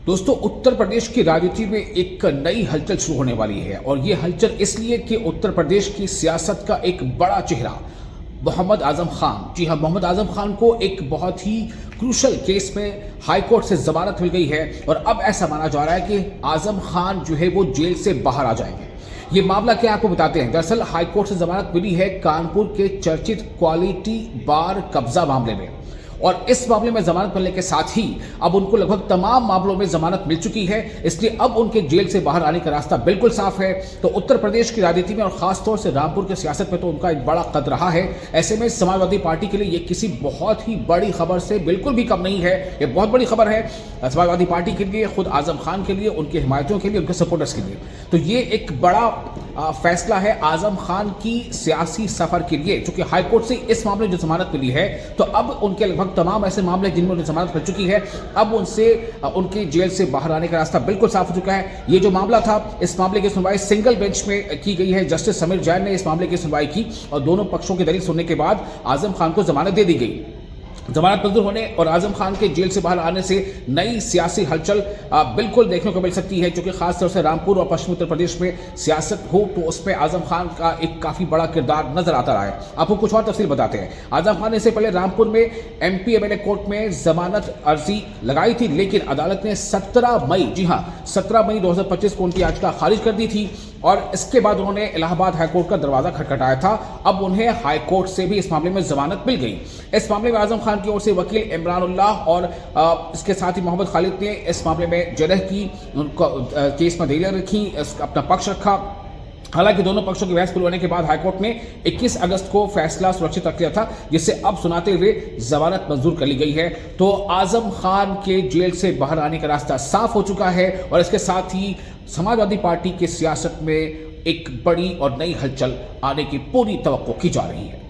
दोस्तों, उत्तर प्रदेश की राजनीति में एक नई हलचल शुरू होने वाली है और ये हलचल इसलिए कि उत्तर प्रदेश की सियासत का एक बड़ा चेहरा मोहम्मद आजम खान, जी हाँ, मोहम्मद आजम खान को एक बहुत ही क्रूशल केस में हाई कोर्ट से जमानत मिल गई है और अब ऐसा माना जा रहा है कि आजम खान जो है वो जेल से बाहर आ जाएंगे। ये मामला क्या आपको बताते हैं। दरअसल हाई कोर्ट से जमानत मिली है कानपुर के चर्चित क्वालिटी बार कब्जा मामले में और इस मामले में जमानत मिलने के साथ ही अब उनको लगभग तमाम मामलों में जमानत मिल चुकी है, इसलिए अब उनके जेल से बाहर आने का रास्ता बिल्कुल साफ है। तो उत्तर प्रदेश की राजनीति में और खासतौर से रामपुर की सियासत में तो उनका एक बड़ा कद रहा है। ऐसे में समाजवादी पार्टी के लिए ये किसी बहुत ही बड़ी खबर से बिल्कुल भी कम नहीं है। ये बहुत बड़ी खबर है समाजवादी पार्टी के लिए, खुद आजम खान के लिए, उनके हिमायतियों के लिए, उनके सपोर्टर्स के लिए। तो ये एक बड़ा फैसला है आजम खान की सियासी सफर के लिए, क्योंकि हाईकोर्ट से इस मामले में जो जमानत मिली है तो अब उनके लगभग तमाम ऐसे मामले जिनमें उन्हें जमानत मिल चुकी है, अब उनसे उनके जेल से बाहर आने का रास्ता बिल्कुल साफ हो चुका है। ये जो मामला था, इस मामले की सुनवाई सिंगल बेंच में की गई है। जस्टिस समीर जैन ने इस मामले की सुनवाई की और दोनों पक्षों की दलील सुनने के बाद आजम खान को जमानत दे दी गई। जमानत मंजूर होने और आजम खान के जेल से बाहर आने से नई सियासी हलचल बिल्कुल देखने को मिल सकती है, क्योंकि खासतौर से रामपुर और पश्चिमी उत्तर प्रदेश में सियासत हो तो उसमें आजम खान का एक काफी बड़ा किरदार नजर आता रहा है। आपको कुछ और तफसील बताते हैं। आजम खान ने इससे पहले रामपुर में एमपी एमएलए कोर्ट में जमानत अर्जी लगाई थी, लेकिन अदालत ने 17 मई, जी हाँ 17 मई 2025 को उनकी याचिका खारिज कर दी थी और इसके बाद उन्होंने इलाहाबाद हाईकोर्ट का दरवाजा खटखटाया था। अब उन्हें हाईकोर्ट से भी इस मामले में जमानत मिल गई। इस मामले में आजम खान की ओर से वकील इमरानुल्लाह और इसके साथ ही मोहम्मद खालिद ने इस मामले में जरह की, उनको केस में दलीलें रखी, अपना पक्ष रखा। हालांकि दोनों पक्षों की बहस पूरी होने के बाद हाईकोर्ट ने 21 अगस्त को फैसला सुरक्षित रख लिया था, जिसे अब सुनाते हुए जमानत मंजूर कर ली गई है। तो आजम खान के जेल से बाहर आने का रास्ता साफ हो चुका है और इसके साथ ही समाजवादी पार्टी की सियासत में एक बड़ी और नई हलचल आने की पूरी तवक्को की जा रही है।